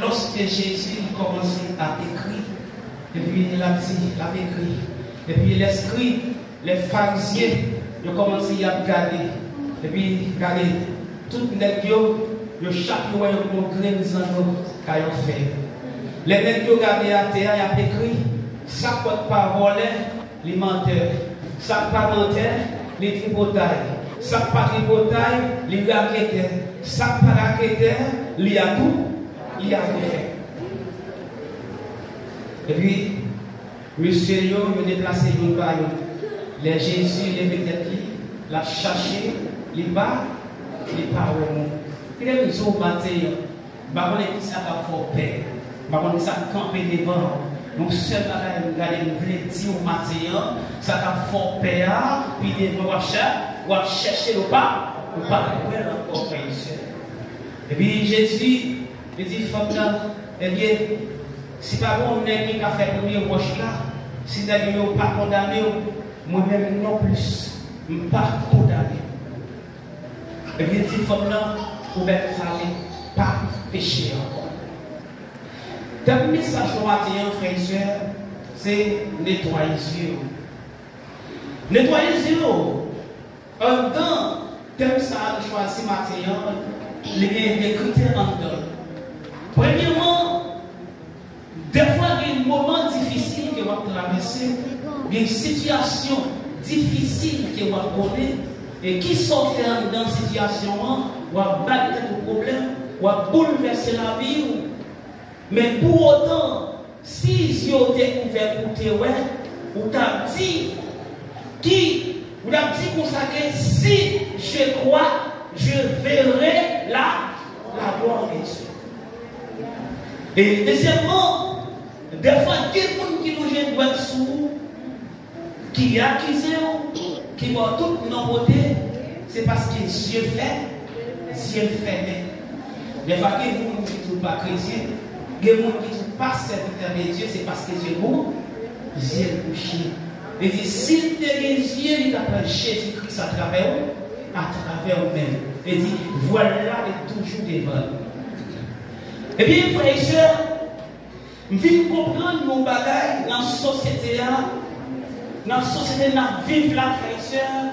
lorsque Jésus commençait à écrire, et puis il a écrit, et puis l'esprit, les pharisiens, ils ont commencé à regarder, et puis regarder, toutes les gens, chaque fois, ils ont grain qu'ils fait. Les gens qui ont regardé à terre, ils ont écrit, ça ne peut pas voler, les menteurs, ça ne peut pas mentir, les tripotailles, ça ne peut pas tripotailles, les raquettaires, ça ne peut pas raquettaires, il y a tout, il y a fait. Et puis, monsieur, il a déplacé une baille. Les Jésus, les métètes, l'a cherché, les bas, les pas vraiment. Il est venu au matin, il a dit ça va faire paix. Il a dit ça camper devant. Donc, seul à regarder une dire au matin, ça va faire paix, puis devant, on va chercher le pas, on va encore faire ici. Et puis Jésus, il dit, eh bien, si pas bon, on est qui a fait le mieux roche là, si d'ailleurs pas condamné, moi-même non plus, je ne suis pas condamné. Et bien, il faut là, pour ne pas pécher encore. Le message de matin, frères et sœurs, c'est nettoyer les yeux. Nettoyer les yeux. En dedans, thème ça, je choisis matin, il y a des critères en dedans. Premièrement, des fois, il y a des moments difficiles que vous traversez, il y a des situations difficiles que vous connaissez, et qui sont faites dans cette situation, vous battre le problème, vous bouleverser la vie. Mais pour autant, si vous avez découvert pour te vous avez dit vous avez dit consacré, si je crois, je verrai la gloire de Dieu. Et deuxièmement, des fois, quelqu'un qui nous gêne doit sous, qui accuse, qui voit toute nos beautés, c'est parce que Dieu fait, Dieu fait. Des fois, quelqu'un qui ne pas chrétien, quelqu'un qui ne pas serviteur de Dieu, c'est parce que Dieu est bon, Dieu est couché. Et dit, s'il te Dieu, il t'appelle Jésus-Christ à travers eux-mêmes. Et dit, voilà, est toujours devant. Eh bien, frères et sœurs, nous venons comprendre nos bagages dans la société, dans la société, dans la vie, frères et sœurs.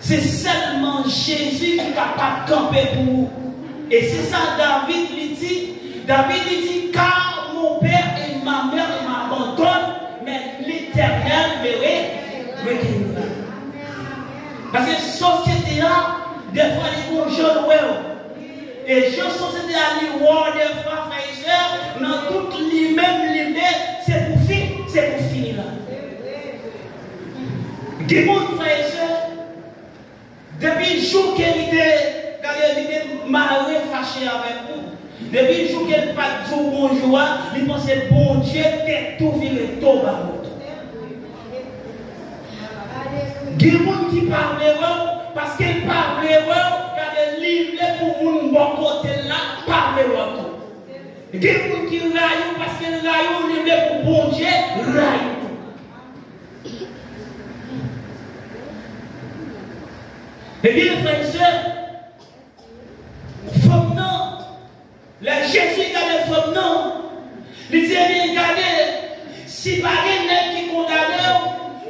C'est seulement Jésus qui est capable de camper pour vous. Et c'est ça, David lui dit. David lui dit, car mon père et ma mère m'abandonnent, mais l'Éternel me guérira. Parce que la société là, des fois, les gens jouent. Et la société a dit, des fois, frères et sœurs, dans toute lui-même l'idée, c'est pour finir là. Des gens, frères et sœurs, depuis le jour qu'elle était mariée, fâchée avec vous, depuis le jour qu'elle n'a pas dit bonjour, il pensait, bon Dieu, t'es tout viré, tout bas. Des gens qui parlent parce qu'elle parle quand elle livre pour mon bon côté là, parle tout. Des gens qui raillent parce qu'elle raille livre pour bon Dieu, raille tout. Eh bien, frères et sœurs, femme non, la Jésus a les femmes non, les dit, regardez, si pas quelqu'un qui condamne,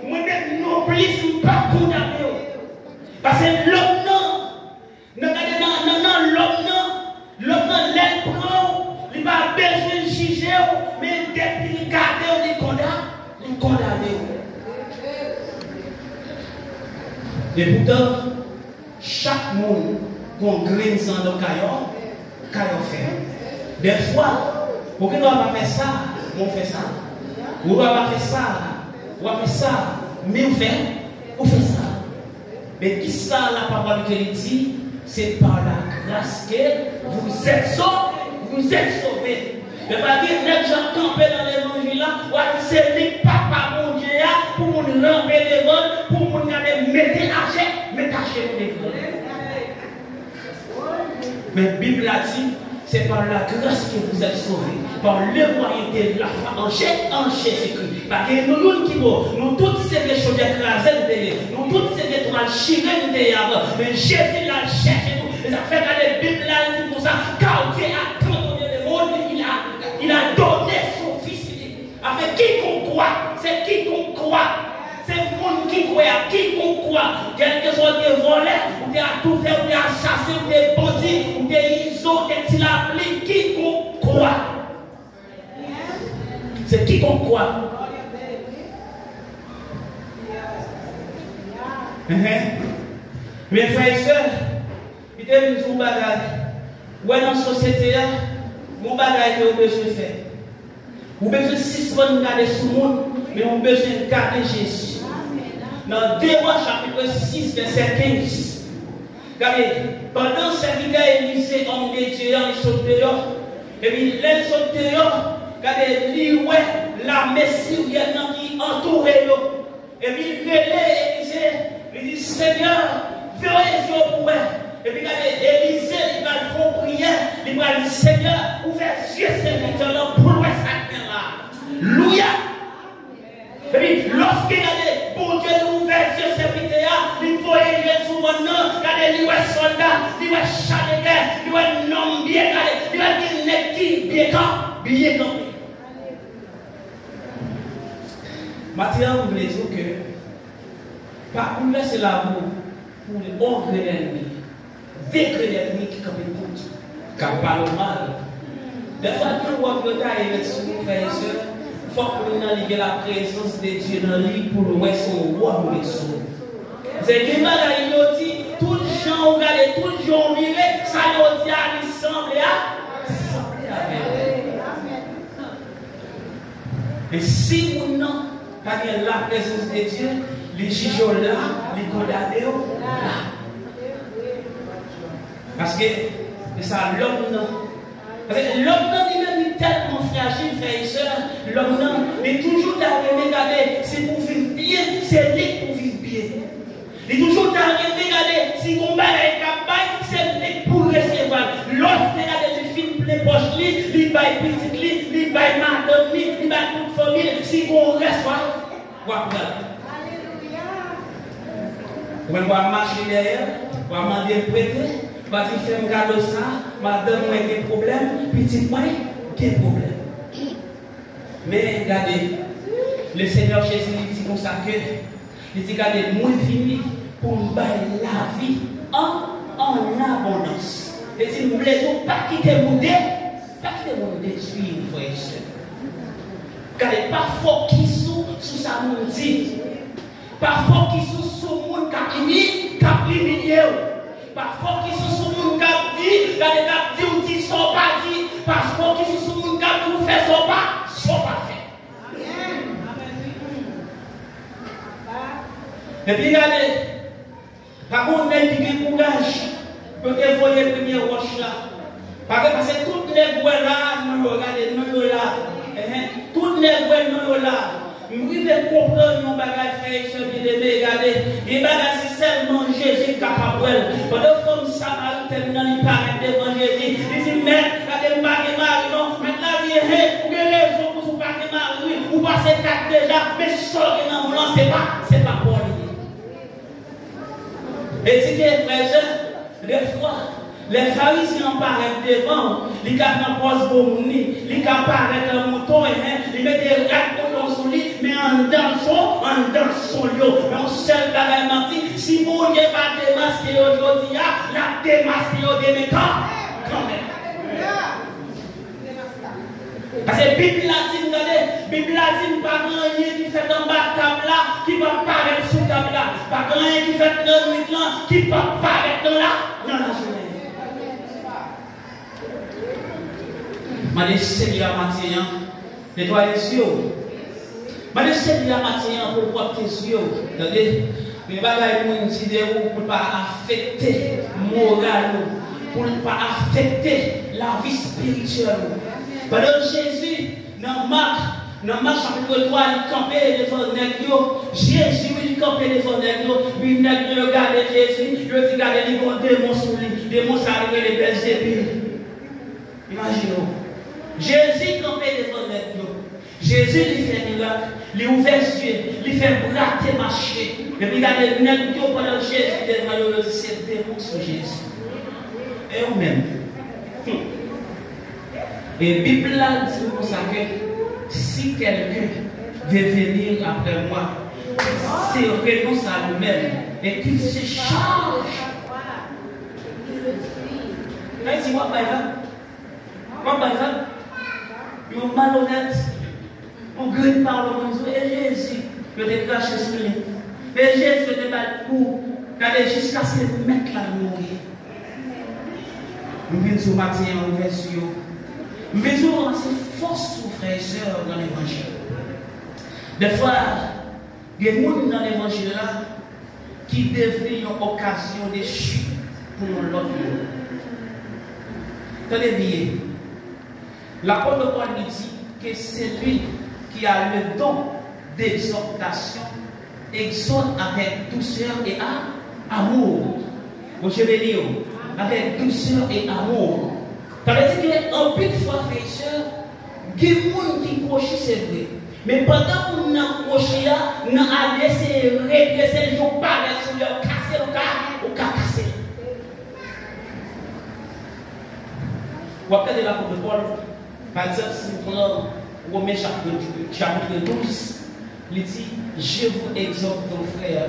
moi-même non plus, pas condamné. Parce que l'homme non, l'homme non, l'aide prend, il va besoin de juger, mais depuis qu'il garde, il condamne. Et pourtant, chaque monde qu'on graine sans le caillot fait. Des fois, pour qu'il ne va pas faire ça, on fait ça. On ne va pas faire ça, on va faire ça, mais on fait ça. Mais qui ça, la parole que dit, c'est par la grâce que vous êtes sauvés. Ne pas dire, les gens campés dans l'évangile là, c'est les papa mon Dieu pour nous ramper les vols, pour nous mettre cacher les vols. Mais la Bible a dit, c'est par la grâce que vous êtes sauvés, par le moyen de la foi en Jésus-Christ. Parce que nous qui nous toutes ces choses écrasées, nous toutes ces étoiles chirées de mais Jésus l'a cherché nous. Et ça fait que la Bible a dit pour ça, car Dieu a tant donné le monde, croit. C'est quiconque croit. C'est le monde qui croit. Quiconque croit. Quelque soit des voleurs, ou des à tout faire, ou des assassins, ou des bandits, ou des isos, des tilaplis. Quiconque croit. C'est quiconque croit. Mes frères et sœurs, il y a une bagage. Ouais, dans la société, mon bagage que vous besoin de faire. Vous besoin de 6 bonnes garder sur le monde, mais vous besoin de garder Jésus. Dans 2 chapitre 6, verset 15. Regardez, pendant ce serviteur Élisée, homme de Dieu, il saute dehors. Et puis, il saute dehors. Regardez, lui, ouais, la Messie qui entoure lui. Et puis, il relève Élisée. Il dit, Seigneur, fais les yeux pour moi. Et puis, regardez, Élisée, il va le faire prière. Il va dire, Seigneur, ouvre les yeux serviteur pour le là. Louia. Et puis, lorsqu'il a dit, bon Dieu, nous ouvre les yeux serviteur, il faut élever sous mon nom. Regardez, il va soldat, il va char de guerre, il va nom bien, il va dire, bien campé. Maintenant, vous voulez dire que, par contre, c'est l'amour pour ordre l'ennemi, vaincre l'ennemi qui campe tout, car pas le mal. Des fois, quand on voit que vous avez sur nous, frères et sœurs, il faut que nous ayons la présence de Dieu dans le lit pour le voir son roi ou les sauts. C'est que mal à dit, tout le gens regardez, tout le gens miré, ça nous dit à lui sembler à et si nous n'avons pas la présence de Dieu, les juges là, les condamnés là. Parce que c'est ça, l'homme non. Parce que l'homme non, il est tellement fragile, frères et sœurs. L'homme non, il est toujours dans le regarder, c'est pour vivre bien, c'est lui pour vivre bien. Il est toujours dans le regarder, si on va être capable, c'est lui pour recevoir. L'autre, regardez, il filme les poches, il baille petite, il baille madame, il baille toute famille. Si on reçoit, voilà. On va marcher derrière, on va demander de prêter, on va dire fais un cadeau ça, madame, moi j'ai des problèmes, petit moi, quel problème. Mais regardez, le Seigneur Jésus dit comme ça que, il dit regardez, moi fini pour me bailler la vie en abondance. Il dit, nous ne voulons pas quitter mon dé, pas quitter mon détruire, frère et sœur. Regardez, parfois qui sous sa mon dit. Parfois qui sont sous le monde qui humilié. Parfois qui sont sous le monde qui dit, ou dit, sont pas dit. Parfois qui sont sous le monde qui vous fait, sont pas fait. Et puis regardez, par contre, on a du courage pour que vous voyez le premier roche là. Parce que toutes les bois là, nous regardez, nous là. Toutes les bois nous là. Oui, mais comprendre nos bagages, frères et sœurs, bien aimés, regardez. Les bagages, c'est seulement Jésus capable. Pendant que comme Samaritaine, il paraît devant Jésus. Il dit, mais, regardez, je ne vais pas non. Maintenant, il dit, vous avez raison pour vous pas démarrer, oui. Vous passez 4 déjà, mais sortez dans mon nom, c'est pas pour lui. Et c'est que, frères et sœurs, des fois, les pharisiens apparaissent devant, les gars n'ont pas de boumni, les gars apparaissent dans le mouton, ils mettent des rats sur lui, mais en dansant lieu. Mais on seul bagaille menti, si mon Dieu va démasquer aujourd'hui, la démasquer au démécan, quand même. Parce que la Bible a dit, pas rien qui fait en bas de table là, qui va apparaître sous table là, pas rien qui fait dans le nuit là, qui va apparaître dans la journée. Je dis Seigneur matin, nettoie les yeux. Je dis Seigneur matin pour voir tes yeux. Attendez, mais bagaille pour nous dire pour ne pas affecter moral, pour ne pas affecter la vie spirituelle. Pendant Jésus, dans Marc chapitre 3, il campait devant Nègre. Jésus, il campait devant Nègre. Puis Nègre regardait Jésus, il dit regardez les bons démons sur lui. Les démons, ça arrive les belles épines. Imaginez. Jésus campait devant Nègre. Jésus lui fait un miracle, lui ouvert les yeux, lui fait brater marcher. Et puis regardez Nègre pendant Jésus devant le c'est démons sur Jésus. Et vous-même. Et la Bible a dit comme ça que si quelqu'un veut venir après moi. C'est renonce à lui-même et qu'il se charge. Là, il dit, moi, par exemple, il est malhonnête. On grille par le monde. Et Jésus, il a craché sur lui. Et Jésus, il a battu pour. Regardez, jusqu'à ce que le mec là mourir. Nous venons ce matin en version. Nous venons c'est force aux frères et sœurs dans l'évangile. Des fois, il y a des gens dans l'évangile là qui deviennent une occasion de chute pour l'autre monde. Tenez bien. L'apôtre Paul nous dit que c'est lui qui a le don d'exhortation, exhorte avec douceur et amour. Vous savez dire, avec douceur et amour. Ça veut dire qu'en plus de fois, frères et sœurs, il y a des gens qui cochent, c'est vrai. Mais pendant qu'on a coché, on a laissé redresser les gens par les sous leur casser le cas, ou casser. Vous avez l'apôtre Paul, par exemple, si vous prenez Romains chapitre 12, il dit, je vous exhorte, mon frère,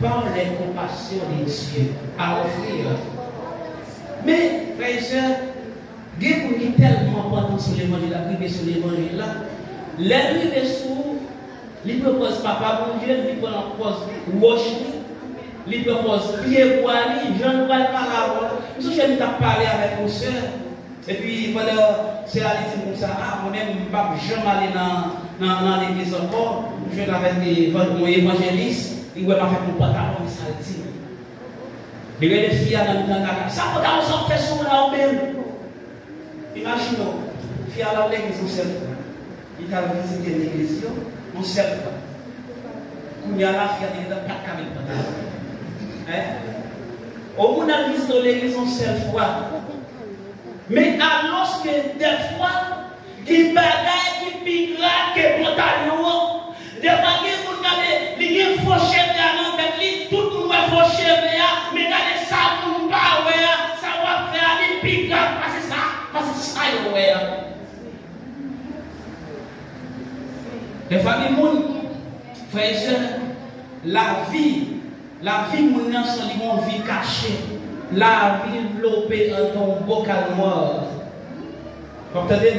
par les compassions de Dieu, à offrir. Mais, frères et sœurs, il y a des gens qui sont tellement importants sur l'évangile, la privé sur l'évangile là, les rives sous, ils proposent papa bon Dieu, ils proposent wash, ils proposent pied pour aller, je ne vais pas parler. Je suis parler avec mon soeur. Et puis, pendant c'est allé comme ça, moi-même, je ne vais pas jamais aller dans l'église encore. Je vais avec mon évangéliste, il va faire mon pantalon, il s'altine. Il y a des filles dans la gare. Ça, pantalon, ça fait son là même. Imaginons, filles à l'église, on sait. Il a visité l'église, on sait. Quand il y a la fille, il y a 4 caméras de pantalon. Au moins, on a visité l'église, on sait. Mais alors que des fois, il y a des bagages qui piquent que les pantalons, des fois, il y a des fauchés avec lui, tout le monde est fauché, mais regardez ça, tout le monde ça va faire des piques parce que ça, il y a. Des fois, les gens, frères et sœurs, la vie, mon enfant, c'est une vie cachée. La vie enveloppée en ton bocal noir. Vous entendez?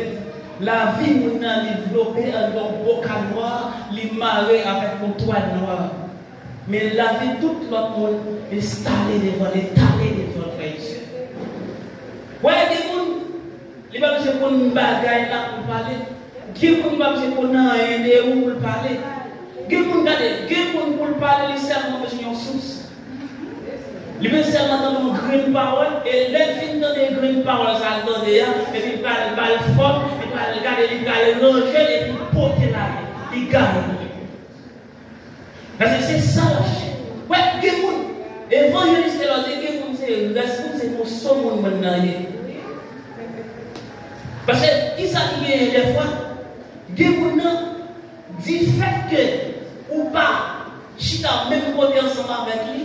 La vie mon enveloppée en ton bocal noir, les marée avec mon toile noir. Mais la vie, tout le monde est installé devant, frères et sœurs. Vous voyez, des gens, ils ne peuvent pas faire une bagaille là pour parler. Qui ne peut pas faire un pour parler? Qui ne peut pas parler, les serments de une source. Les gens seulement dans une grande parole, et les filles dans des grandes paroles, ça donne et puis ils parlent fort, ils parlent regarder, ils parlent ranger, et puis porter là, ils gardent. Parce que c'est ça la chaîne. Ouais, des gens, évangéliste, c'est pour ça que maintenant. Parce que, qui ça qui est des fois, des gens, du fait que, ou pas, chita même côté ensemble avec lui,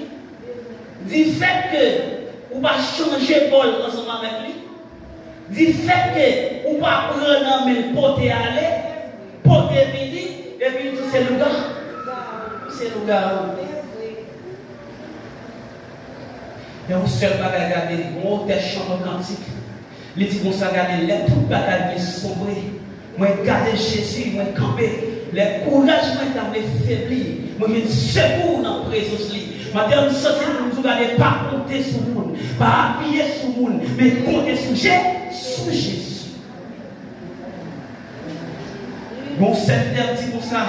du fait que, ou pas changer bol ensemble avec lui, du fait que, ou pas prendre en main, porter aller, porter venir, et puis c'est le gars. C'est le gars. Et on se regarder, on te chante cantique. Les petits vont se regarder, les tout bagages sombre. Moi, garder Jésus, moi, camper. Les courage, moi, t'avais faibli. Moi, j'ai secours dans la présence. Madame, ça, c'est pour nous garder, pas compter sur le monde, pas appuyer sur le monde, mais compter sur Jésus. Mon serviteur dit pour ça,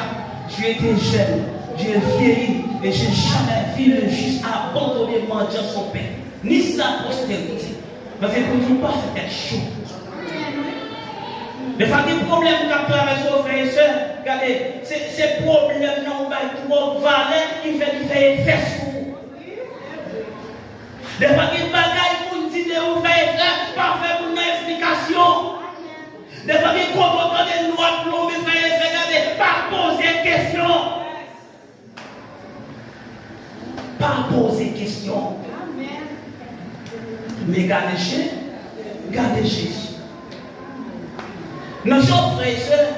j'ai été jeune, j'ai vieilli, et j'ai jamais vu le juste abandonner mendiant son père, ni sa postérité. Mais c'est pour nous pas faire chaud. Les fois des problèmes qu'on a avec vos frères et sœurs, regardez, ces problèmes-là, on va trop valer, qui fait effet sur vous. Des fois des bagailles pour nous dire, vous faites pas faire pour une explication. Des fois des comportements de noix plombés, frères et sœurs, regardez, pas poser question. Pas poser question. Mais gardez Jésus. Nos autres frères et sœurs,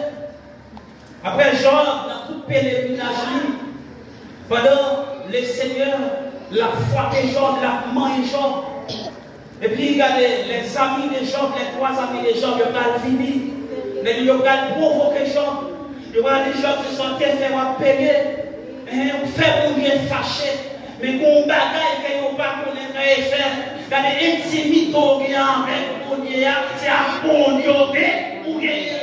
après Job, pèlerinage. Pendant le Seigneur, la foi de Job, la main de Job. Et puis regardez, les amis de Job, les 3 amis de Job, ils ont fini. Ils ont provoqué Job. Ils ont dit Job se sont fait payer. On fait pour Dieu fâché. Mais pour un bagage qu'ils n'ont pas connaître et faire. Regardez, intimité avec mon Dieu, c'est à bon Dieu pour gagner.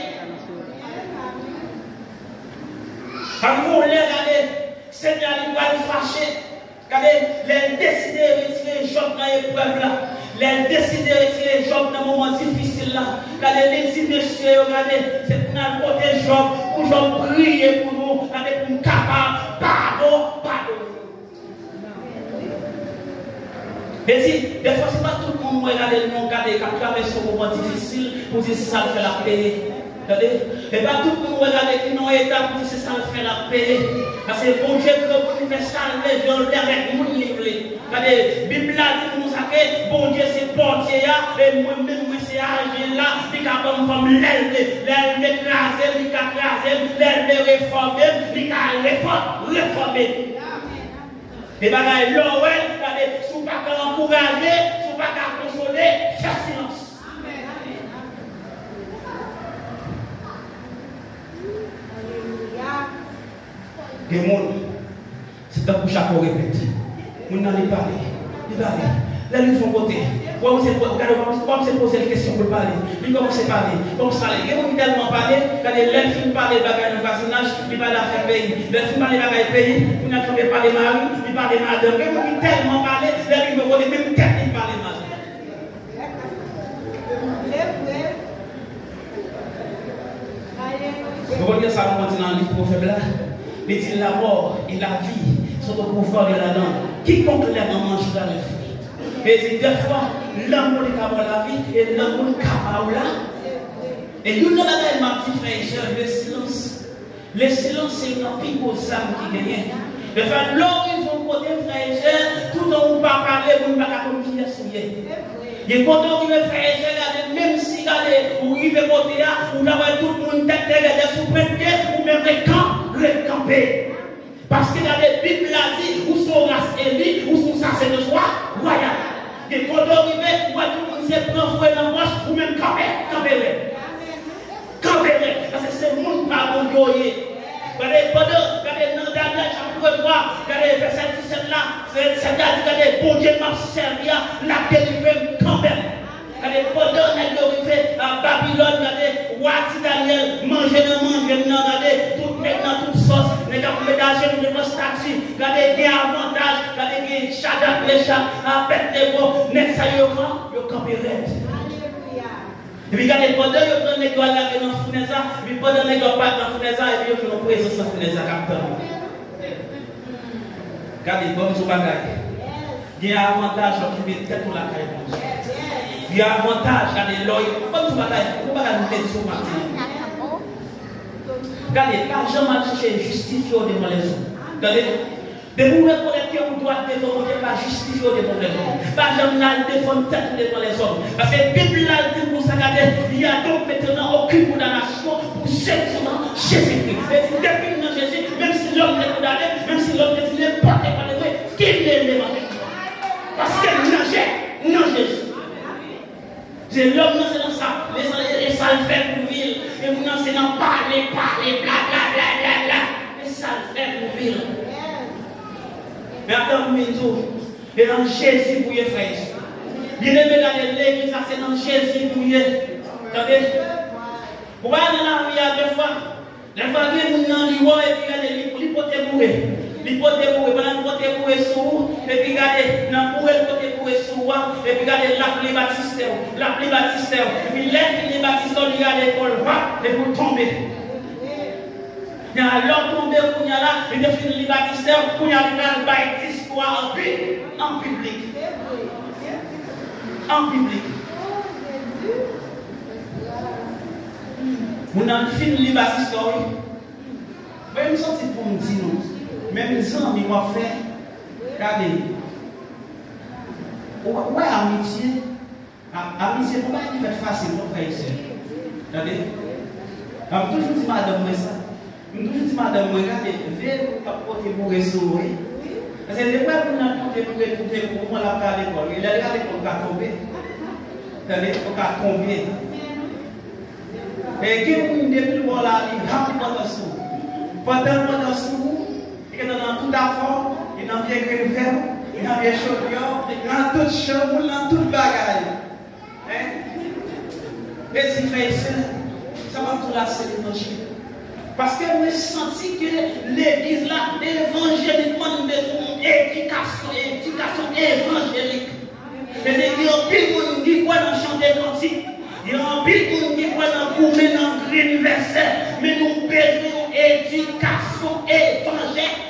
Quand vous voulez regarder, Seigneur, il va le fâcher. Regardez, les décidé de retirer Job dans l'épreuve là. Les décidé de retirer Job dans un moment difficile là. Regardez, les dit monsieur, regardez, c'est pour nous protéger Job, pour Job prier pour nous, regardez, pour nous capable, pardon. Et si, des fois, c'est pas tout le monde qui regarde le monde, qui traverse un moment difficile, pour dire si ça le fait la paix. Et pas tout le monde regarde qui n'ont état pour dire si ça le fait la paix. Parce que bon Dieu, pour faire salver, je le avec mon livre. Regardez, la Bible a dit nous que bon Dieu c'est portier, et moi-même, c'est agile là, il a comme femme l'aile écraser, il a écraser, l'aile réformer, il a réformer. Et bagaille là, regardez, si vous ne pouvez pas encourager, si vous ne pouvez pas consoler, faites silence. Des gens, c'est un bouche à répéter. Nous n'allons pas parler. Là, ils font côté. Quand on se pose la question pour parler, ils commencent à parler. Comme ça, ils vont tellement parler, quand les films parlent de bagages de voisinage, ils parlent d'affaires pays. Les films parlent de bagages pays, ils n'entendent pas les maris, ils parlent de madame. Ils vont tellement parler, là, ils vont même tête, ils parlent de madame. Vous voyez ça, on continue dans le livre prophète là. Il dit la mort et la vie sont au pouvoir de la langue. Quiconque les mange dans le fruit. Et il dit des fois, l'amour est capable la vie et l'amour est capable là. Et nous n'avons pas ma petite frère et soeur, le silence. Le silence, c'est une pire aux âmes qui gagnent. De fait, là où ils vont côté frère et soeur, tout le monde va parler, vous ne pouvez pas continuer à souiller. Et quand on veut faire ça, même si vous arrivez à côté là, vous avez tout le monde tête de sous pied, ou même les camper. Parce que dans la Bible a dit, où sont race élite, où sont ça c'est de soi, royal. Et quand on arrive, tout le monde se prend fouet dans la poche, ou même camper. Parce que c'est le monde par bon Dieu. Pendant dans le dernier chapitre 3, regardez verset 17 là, c'est-à-dire bon Dieu m'a servi la délivré quand même. Pendant que fait à Babylone, regardez, Wati Daniel, manger, regardez, tout maintenant, toute sauce, regardez, d'argent, de statue, regardez, des avantages, regardez, des Shadrach, les chats, à Abednego, net ça y est, campé red. Et puis, regardez, pendant que vous prenez l'école là, dans la fournaise, et puis pendant que vous pas dans la fournaise, et puis vous prenez présence dans la fournaise, capitaine. Regardez, comme ce bagage. Il y a un avantage qui met tête pour la caille. Il y a un avantage, regardez, l'œil, comme ce bagage, vous ne pouvez pas nous mettre sur le matin. Regardez, l'argent m'a cherché justifié devant les hommes. Regardez. De vous reconnaître que vous devez défendre, pas justifier devant les hommes. Pas jamais défendre tête devant les hommes. Parce que la Bible a dit pour ça, il y a donc maintenant aucune condamnation pour ceux qui sont dans Jésus-Christ. Et depuis dans Jésus, même si l'homme est condamné, même si l'homme est porté par les mains, qu'il est demandé. Parce que non Jésus. C'est l'homme, c'est dans ça. Les salles fait pour vivre. Et vous n'en c'est dans parler, blablabla. Les salles fait pour vivre. Mais attends, et dans Jésus pour y frère. Il est dans l'église, ça c'est dans Jésus pour y. Attendez. Vous voyez dans la vie, des fois, il y a des gens qui ont et puis il peut te mourir, pendant que tu mourir sous, et puis regardez, dans le côté mourir sous, et puis regardez la baptiste, et puis les baptistes, ils regardent l'école, et pour tomber. Il y a l'homme tombé, il y a là, il y a les baptistes, il y a le discours en public. En public. Vous n'avez fini les baptistes, oui. Même ça, c'est pour nous dire, même les amis m'ont fait, regardez. Ouais, amitié. Amitié, pourquoi il fait facile pour faire ça? Regardez. Toujours dit, madame, mais ça. Je me dis, madame, regardez, venez pour porter pour restaurer. Parce que des fois, vous n'avez pas pour moi la à l'école. Il a regardé pour tomber. Pour tomber. Et qui vous depuis bon là, il a pendant ce pendant ce il est dans tout affort, il a bien grève, il a bien chaudière, il a toute chambre, il a toute bagaille. Et si fait ça, ça va tout lasser l'évangile. Parce que je senti que l'église là, évangéliquement, nous devons éducation évangélique. Mais il y a un pile pour nous dire quoi dans chanter cantique. Il y a un pile pour nous dire quoi dans couper dans l'universel. Mais nous besoin éducation évangélique.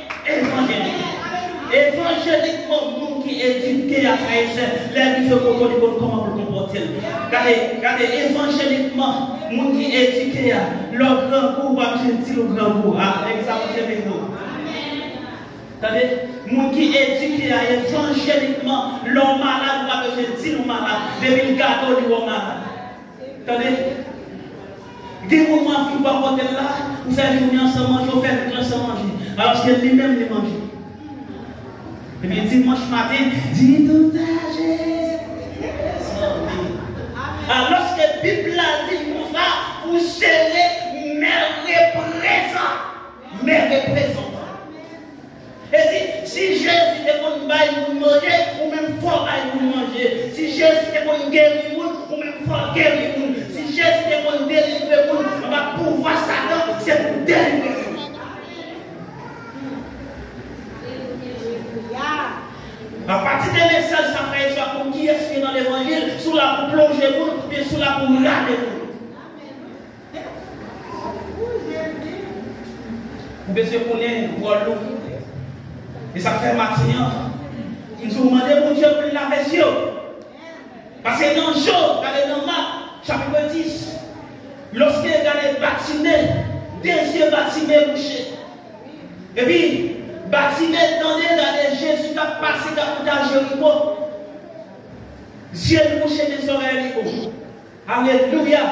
Évangéliquement, nous qui éduquons à faire ça, les gens qui font comment pour comporter. Regardez, évangéliquement, nous qui éduquons, leur grand goût va dire le grand goût. Exemple, avec nous. Regardez, nous qui éduquons évangéliquement, l'homme malade va dire le malade, depuis le gâteau du homme malade. Regardez, des moments qui vont porter là, vous savez, nous ensemble manger, vous faites tout ensemble manger. Alors que lui-même, il mange. Et bien dimanche matin, dis tout à Jésus. Alors lorsque la Bible a dit pour ça, vous serez mes représentants. Et si Jésus est bon pour manger, ou même fort pour manger. Si Jésus est bon guérir, ou même fort guérir. Si Jésus est bon délivrer, on va pouvoir Satan, c'est pour délivrer. À partir des messages, ça fait soit pour qui est dans l'évangile, sous la pour plonger vous, et sous la pour regarder vous. Vous devez connaître Guadeloupe. Et ça fait matin. Ils nous ont demandé mon Dieu pour la version. Parce que dans Job, regardez dans Marc, chapitre 10, lorsque regardez bâtiment, des yeux bâtiment bouchés. Et puis, bâtiment tendez, regardez Jésus qui a passé dans Jéricho. Yeux bouchés des oreilles. Alléluia.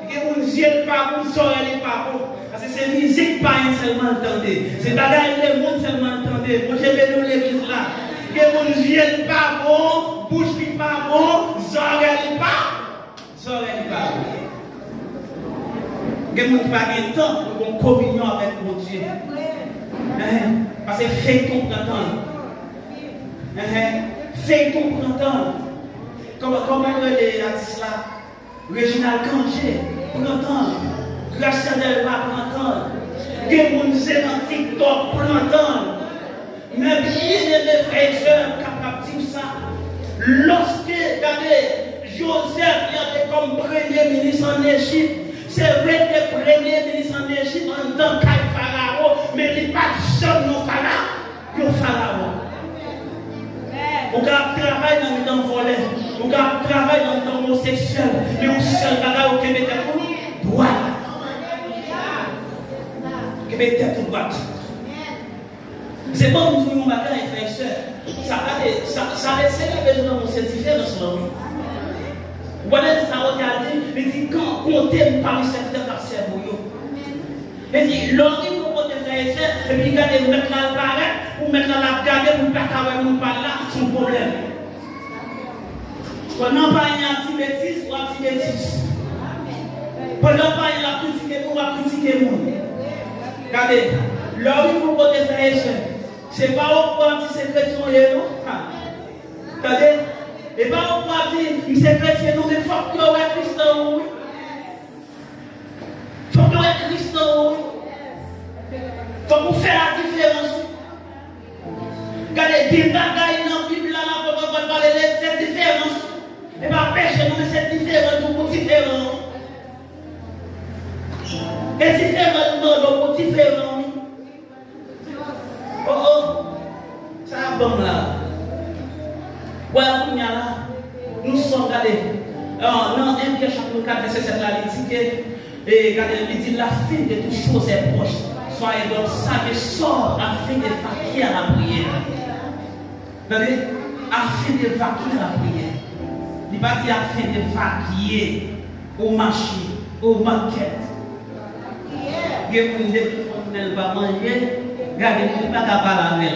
Il y a des yeux pas pour les oreilles pas pour. Parce que c'est musique pas seulement entendez. C'est bagaille le monde seulement entendez. Moi j'ai venu l'église là. Il y a des yeux pas bon, bouche qui pas bon, oreilles pas. Oreilles pas. Il y a des gens qui pas de temps pour communion avec mon Dieu. Parce que fait ton printemps. Fait ton printemps. Comment les artistes là? Réginald Kangé, printemps. Grâce à Delva, printemps. Des gens qui sont TikTok, printemps. Mais bien les frères et sœurs capables de dire ça. Lorsque, regardez, Joseph était comme premier ministre en Égypte. C'est vrai que le premier ministre en Égypte en tant que Pharaon, mais il n'est pas seul non Pharaon. On travaille dans le volet, on travaille dans le homosexuel, mais on seul bagage au Québec pour droit. Québec tout droit. C'est pas une tout mon bagage, frère et soeur. Ça laisse la besoin de cette différence là. Voilà ça regarde, il dit quand on t'aime par le secteur par cerveau. Il dit l'homme il faut porter frère et soeur, et puis garder mettre la paraître, ou mettre la garder pour pas qu'avoir nous par là, son problème. Pendant pas une anti-bêtise ou anti-bêtise. Pendant pas une la critiquer ou la critiquer nous. Regardez, l'homme il faut porter frère et soeur. C'est pas au parti sécrétion non. Regardez. Et pas au parti, il s'est chrétien, nous, mais il faut que vous ayez Christ en vous. Il faut que vous ayez Christ en vous. Il faut que vous fassiez la différence. Regardez, des bagailles dans la Bible, là, on va parler de cette différence. Et pas péché, nous, mais cette différence, nous, différent. Et différent, nous, différent. Oh, ça a bon là. Voilà, nous sommes allés. Dans 1 Pierre chapitre 4, verset 7, là, il dit que, il dit la fin de toutes choses est proche. Soyez donc sages, sort afin de vaquer à la prière. Regardez, afin de vaquer à la prière. Il va dire afin de vaquer au marché, aux maquettes. Il que vous ne pas manger, regardez, vous ne pas capable avec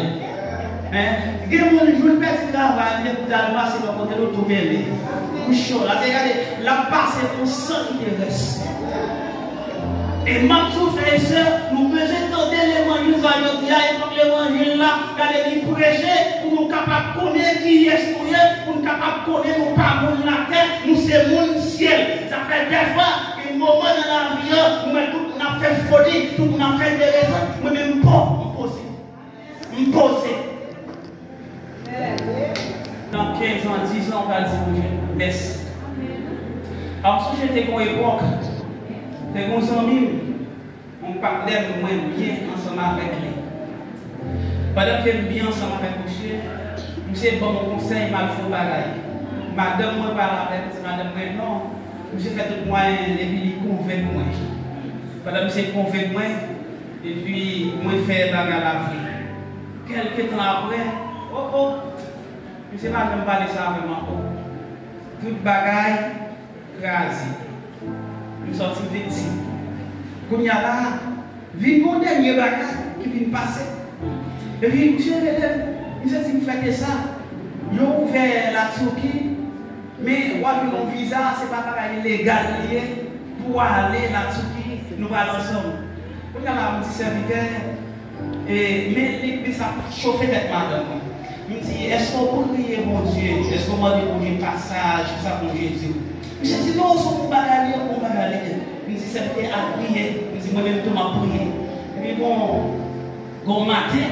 elle. Que vous ne jouez pas ce travail, vous allez passer par côté de l'autre mêlé. Vous chaud, là, regardez, la passe pour 100 qui reste. Et ma frères et sœurs, nous devons entendre l'évangile, il faut que l'évangile là, regardez, nous prêcher pour nous capables de connaître qui est pour nous capables de connaître nos parents de la terre, nous c'est mon ciel. Ça fait des fois, un moment dans la vie, nous avons fait folie, nous avons fait des raisons, moi-même, me poser. Dans 15 ans, 10 ans, on va dire, merci. Alors, si j'étais à une époque, des bons amis, on parlait moins bien ensemble avec lui. Pendant que je bien ensemble avec monsieur, bon mon conseil, mal fait bagaille. Madame, moi, parle avec madame, non, monsieur fait tout moi, et puis il convainc moi. Pendant que monsieur convainc moi, et puis moi, fait bagarre la vie. Quelques temps après, monsieur, madame, parle ça avec moi. Toute bagaille, crasée. Nous sommes victimes. Comme il y a là, vient mon dernier bagage qui vient passer. Et puis, monsieur, si vous faites ça, ils ont ouvert la Turquie, mais mon visa, ce n'est pas illégal pour aller à la Turquie, nous allons ensemble. Comme il y a là, un petit serviteur, mais ça chauffe tête madame. Il me dit, est-ce qu'on peut prier mon Dieu? Est-ce qu'on va dire pour un passage, ça pour Jésus? Je dis non, on s'en va aller, on va aller. Je dis, c'est à prier. Je dis, moi-même, tout m'a prié. Et puis bon matin,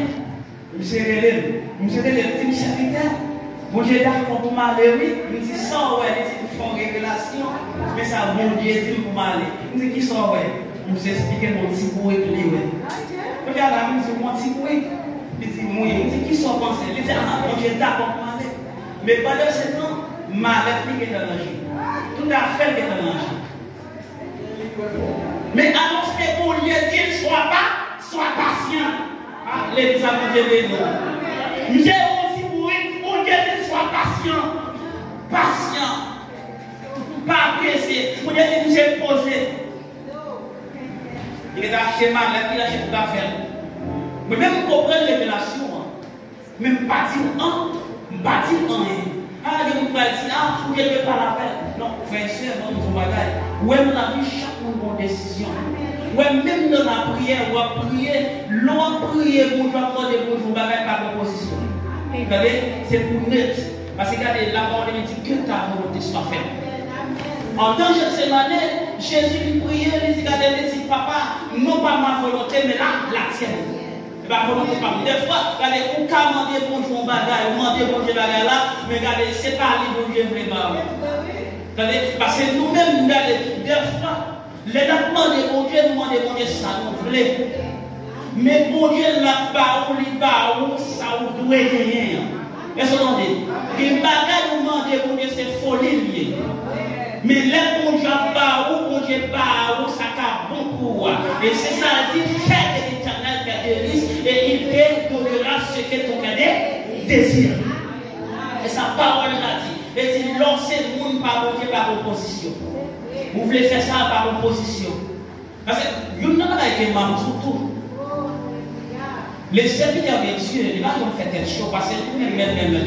monsieur Relève, dit, monsieur Victor, bon Dieu d'accord pour m'aller, oui. Je dis, sans ouais, il dit, pour faire révélation, mais ça, bon Dieu dit pour m'aller. Je dis, qui sont ouais? Je me suis expliqué mon petit bruit, oui. Regarde là, je dis, mon petit bruit. Il dit, oui, il dit, qui sont pensés? Il dit, ah, bon Dieu d'accord pour m'aller. Mais pendant ce temps, ma lettre est dans la vie. Tout à fait mélange. Mais annonce que pour Dieu dire, sois patient. Ah, les amis de nous. J'ai aussi pour Dieu dire, sois patient. Patient. Pas pressé. Pour Dieu dire, j'ai posé. Il est acheté mal, il a acheté tout à fait. Mais même comprendre les révélations, même pas dire un, pas dire un. Ah, je vous parle de ça, vous ne pas la faire. Non, frère et sœur, dans notre bagage. Ouais, on a vu chaque bonne décision. Ouais, même dans la prière, on va prier, l'on prie pour nous des bonnes bagages par proposition. Regardez, c'est pour net. Parce que regardez, la parole dit que ta volonté soit faite. En tant que Gethsémane, Jésus lui priait, il dit, regardez, il dit, papa, non pas ma volonté, mais la tienne. Des fois, regardez, on peut demander bon Dieu bagage, on demande bon Dieu bagage là, mais regardez, c'est pas les bon Dieu vraiment. Regardez, parce que nous-mêmes, regardez, des fois, les demandons bon Dieu, nous demandons bon Dieu ça nous voulons. Mais bon Dieu n'a pas ou ça ou doit gagner. Est-ce qu'on dit? Les bagages nous demandons bon Dieu, c'est folie liée. Mais les bon Dieu pas ou bon Dieu pas ou ça a bon pour. Et c'est ça dit, faites de l'éternel Père de risque. Et il te donnera ce que ton cœur désire. Et sa parole l'a dit. Et il lance le monde par opposition. Vous voulez faire ça par opposition. Parce que vous n'avez pas été mal tout. Les serviteurs de Dieu, ils vont faire quelque chose. Parce que nous-mêmes,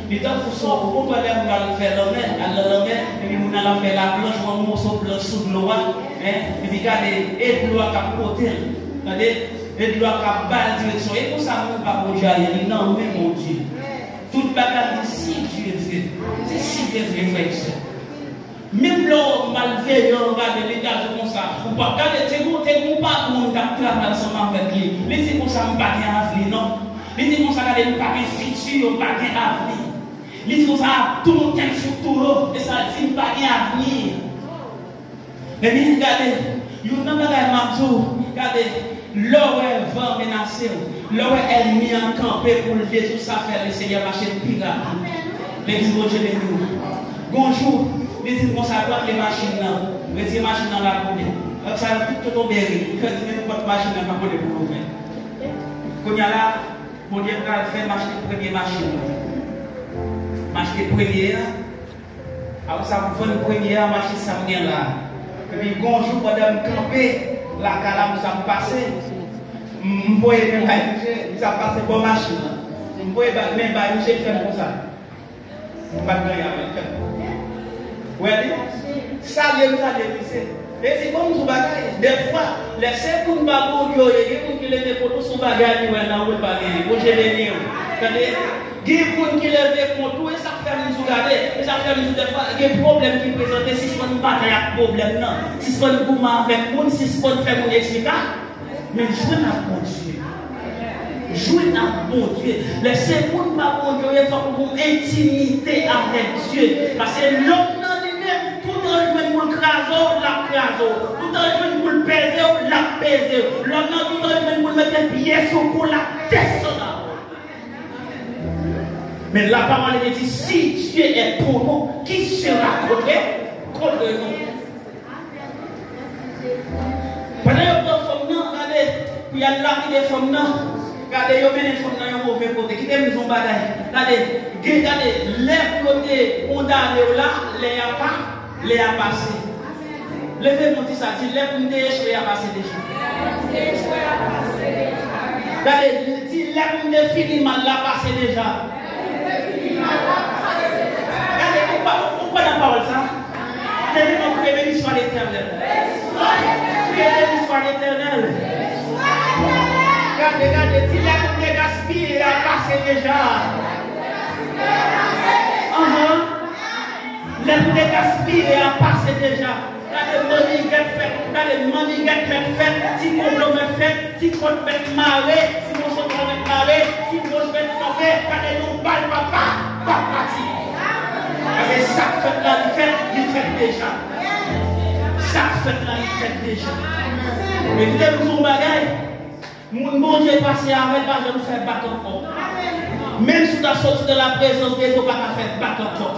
les temps pour son pour aller faire l'homme, et puis nous allons faire la planche, on morceau blanc sous l'eau. Et puis regardez, et l'eau à côté. Regardez. Et doit qu'à balle direction. Et pour ça, nous ne pas manger à rien. Non, mais mon Dieu. Toute bagarre dit si Dieu veut. C'est si Dieu veut, frère et sœur. Même l'homme malveillant, regardez les gars comme ça. Ou pas, regardez, c'est bon, pas pour nous travailler ensemble avec lui. Mais c'est pour ça que nous ne pas bien avenir, non. Mais c'est pour ça que nous ne pas bien futur, nous ne pas bien avenir. Mais c'est pour ça que tout le monde est futur. Et ça dit pas bien avenir. Mais regardez, il y a un bagage regardez. L'heure va menacer, l'heure est mis en campé pour Jésus, ça fait le Seigneur marcher de pire. L'église de Dieu de nous. Bonjour, les gens vont savoir les machines là, les machines dans la commune. Ça va tout tomber, que même votre machine n'a pas pour vous faire. Quand il y a là, mon Dieu va faire marcher la première machine. Marcher la première, alors ça vous fait une première machine, ça vient là. Et puis bonjour, madame campé. la calame, ça passe. Je voyais même ça passe pour machine. Je voyais même pas une chef faire comme ça. Je ne vais pas faire. Oui, ça c'est. Et c'est comme ce bagage. Des fois, les secondes bagage, il y a des gens qui lèvent pour tout son bagage, il y a un bagage. Pour gérer les gens. Il y a des gens qui lèvent pour tout et ça fait nous regarder. Et ça fait nous des fois, il y a des problèmes qui présentent. Si ce n'est pas un problème, non. Si ce n'est pas un problème avec nous, si ce n'est pas faire mon explication. Mais jouer à bon Dieu. Jouer à bon Dieu. Les secondes bagage, il faut une intimité avec Dieu. Parce que l'homme dans lui-même, tout le monde pour le craser, la craser. Tout le monde pour le peser, la peser. L'homme dans tout le monde pour mettre un pied sur pour la descendre. Mais la parole dit, si Dieu est pour nous, qui sera contre nous? Pendant que nous regardez, il y a là qui est femmes, regardez, il y a des femmes qui sont mauvais côté, qui aiment son bagage. Regardez, les côtés condamnés là, les a passé. Levez-moi ça, dit, les condamnés a passé déjà. Regardez, dit, les condamnés fini mal l'a passé déjà. Regardez, pourquoi la parole ça? Devez-moi prier béni soit l'Éternel. Priez béni soit l'Éternel. Regardez, si la coupe gaspille a passé déjà. La coupe gaspille a passé déjà. Regardez, maniguette fait, si mon bleu fait, si mon fait marrer, si mon chauffeur fait marrer, si mon chauffeur fait tomber, regardez, nous balle pas parti. Regardez, ça fait là, il fait déjà. Ça fait là, il fait déjà. Mais écoutez, nous sommes bagaille. Mon bon Dieu est passé avec, je nous fais battre encore. Même si tu as sorti de la présence de Dieu, tu n'as pas fait battre encore.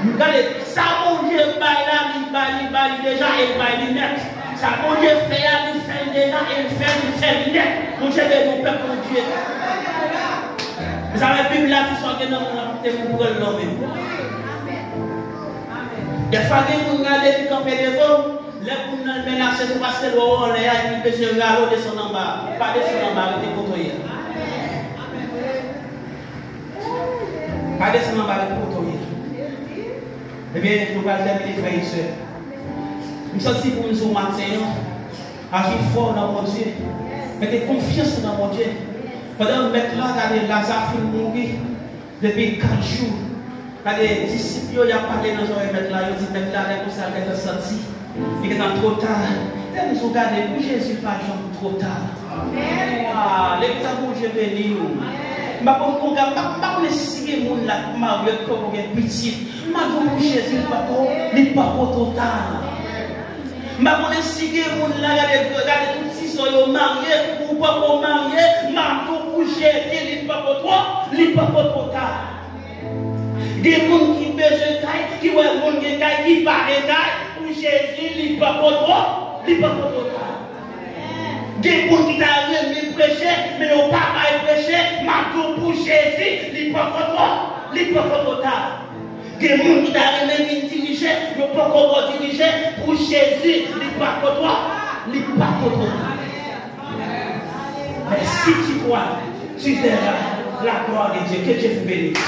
Regardez, ça mon Dieu baille là, il baille déjà et il baille net. Ça mon Dieu fait là, il fait déjà et il fait net. Mon Dieu est mon peuple, mon Dieu. Vous avez la Bible là qui sont que nous avons pour l'homme. Des fois, nous regardons qui campent devant. Les gens qui menacent pour passer le haut, les gens qui peuvent descendre en bas. Pas descendre en bas, ils sont côtoyés. Pas descendre en bas, ils sont côtoyés. Eh bien, nous allons terminer, frères et sœurs. Nous sommes ici pour nous matin, agir fort dans mon Dieu. Mettez confiance dans mon Dieu. Pendant que nous mettons là, regardez, Lazare finit de mourir depuis 4 jours. Les disciples ont parlé dans le mettre là, ils ont dit, mettre là, les gens qui sont sortis. Il est trop tard. Et nous regardons, pour Jésus, pas trop tard. Ah, l'état où je vais venir. Je ne sais pas si les gens là, Mario, comme un petit. Je ne sais Jésus, il pas trop tard. Je ne sais si les gens là, regardez tout si sont mariés ou pas mariés. Je ne sais Jésus, il pas trop tard. Des gens qui besoin qui ont un qui paraît pour Jésus, il pas trop tard. Des gens qui t'ont prêché, mais n'ont pas prêché, mais pour Jésus, il pas trop tard. Des gens qui t'ont diriger, n'ont pas diriger, pour Jésus, il pas trop tard. Mais si tu crois, tu verras la gloire de Dieu. Que Dieu vous bénisse.